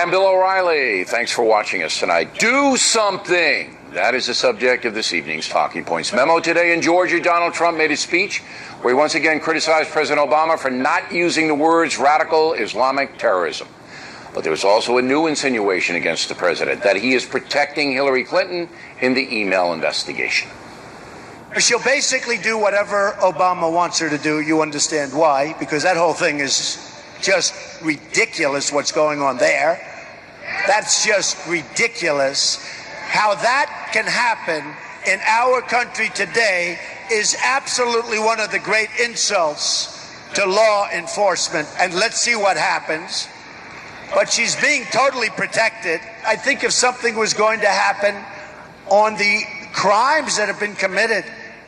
I'm Bill O'Reilly. Thanks for watching us tonight. Do something. That is the subject of this evening's Talking Points memo. Today in Georgia, Donald Trump made a speech where he once again criticized President Obama for not using the words radical Islamic terrorism. But there was also a new insinuation against the president that he is protecting Hillary Clinton in the email investigation. She'll basically do whatever Obama wants her to do. You understand why? Because that whole thing is just ridiculous what's going on there. That's just ridiculous. How that can happen in our country today is absolutely one of the great insults to law enforcement. And let's see what happens. But she's being totally protected. I think if something was going to happen on the crimes that have been committed,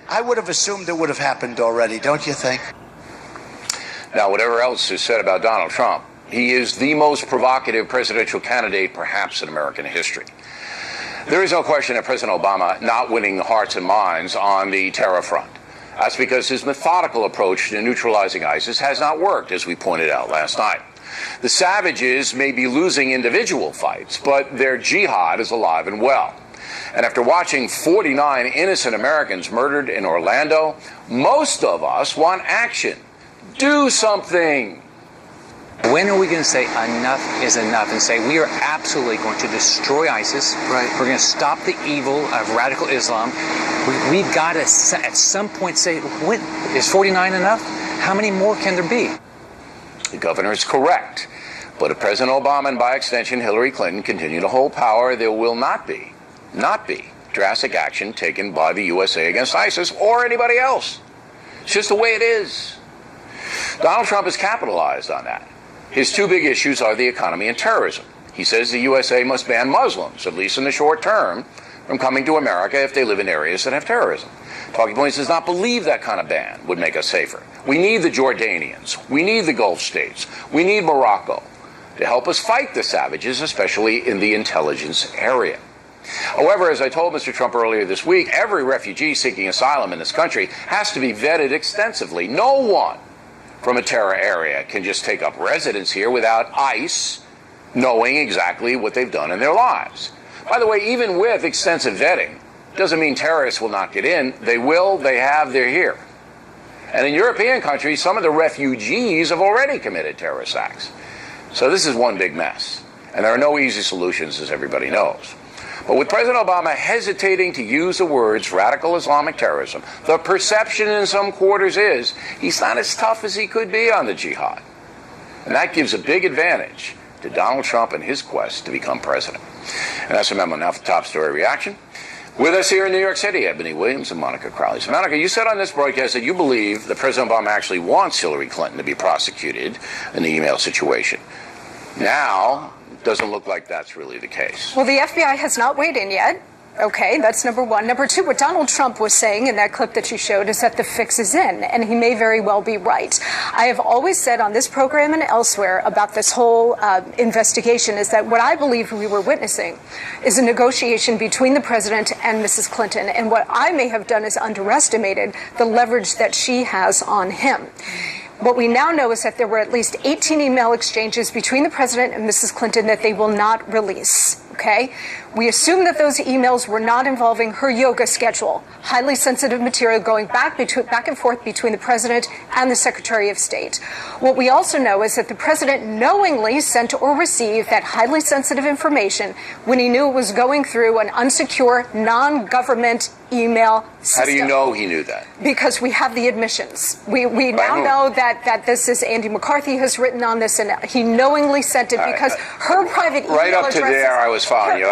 I would have assumed it would have happened already, don't you think? Now, whatever else is said about Donald Trump, he is the most provocative presidential candidate perhaps in American history. There is no question that President Obama not winning the hearts and minds on the terror front. That's because his methodical approach to neutralizing ISIS has not worked, as we pointed out last night. The savages may be losing individual fights, but their jihad is alive and well. And after watching 49 innocent Americans murdered in Orlando, most of us want action. Do something. When are we going to say enough is enough and say we are absolutely going to destroy ISIS? Right. We're going to stop the evil of radical Islam. We've got to, at some point, say, when, is 49 enough? How many more can there be? The governor is correct. But if President Obama and, by extension, Hillary Clinton continue to hold power, there will not be drastic action taken by the USA against ISIS or anybody else. It's just the way it is. Donald Trump has capitalized on that. His two big issues are the economy and terrorism. He says the USA must ban Muslims, at least in the short term, from coming to America if they live in areas that have terrorism. Talking Points does not believe that kind of ban would make us safer. We need the Jordanians. We need the Gulf states. We need Morocco to help us fight the savages, especially in the intelligence area. However, as I told Mr. Trump earlier this week, every refugee seeking asylum in this country has to be vetted extensively. No one from a terror area can just take up residence here without ICE knowing exactly what they've done in their lives. By the way, even with extensive vetting, doesn't mean terrorists will not get in. They will, they have, they're here. And in European countries, some of the refugees have already committed terrorist acts. So this is one big mess. And there are no easy solutions, as everybody knows. But with President Obama hesitating to use the words radical Islamic terrorism, the perception in some quarters is he's not as tough as he could be on the jihad. And that gives a big advantage to Donald Trump and his quest to become president. And that's a memo. Now for top story reaction. With us here in New York City, Ebony Williams and Monica Crowley. So Monica, you said on this broadcast that you believe that President Obama actually wants Hillary Clinton to be prosecuted in the email situation. Now, doesn't look like that's really the case. Well, the FBI has not weighed in yet. Okay, that's number one. Number two, what Donald Trump was saying in that clip that you showed is that the fix is in, and he may very well be right. I have always said on this program and elsewhere about this whole investigation is that what I believe we were witnessing is a negotiation between the president and Mrs. Clinton, and what I may have done is underestimated the leverage that she has on him. What we now know is that there were at least 18 email exchanges between the president and Mrs. Clinton that they will not release. Okay? We assume that those emails were not involving her yoga schedule, highly sensitive material going back and forth between the president and the Secretary of State. What we also know is that the president knowingly sent or received that highly sensitive information when he knew it was going through an unsecure, non-government email system. How do you know he knew that? Because we have the admissions. We now know that this is Andy McCarthy has written on this, and he knowingly sent it because her private email right up to there, I was following you.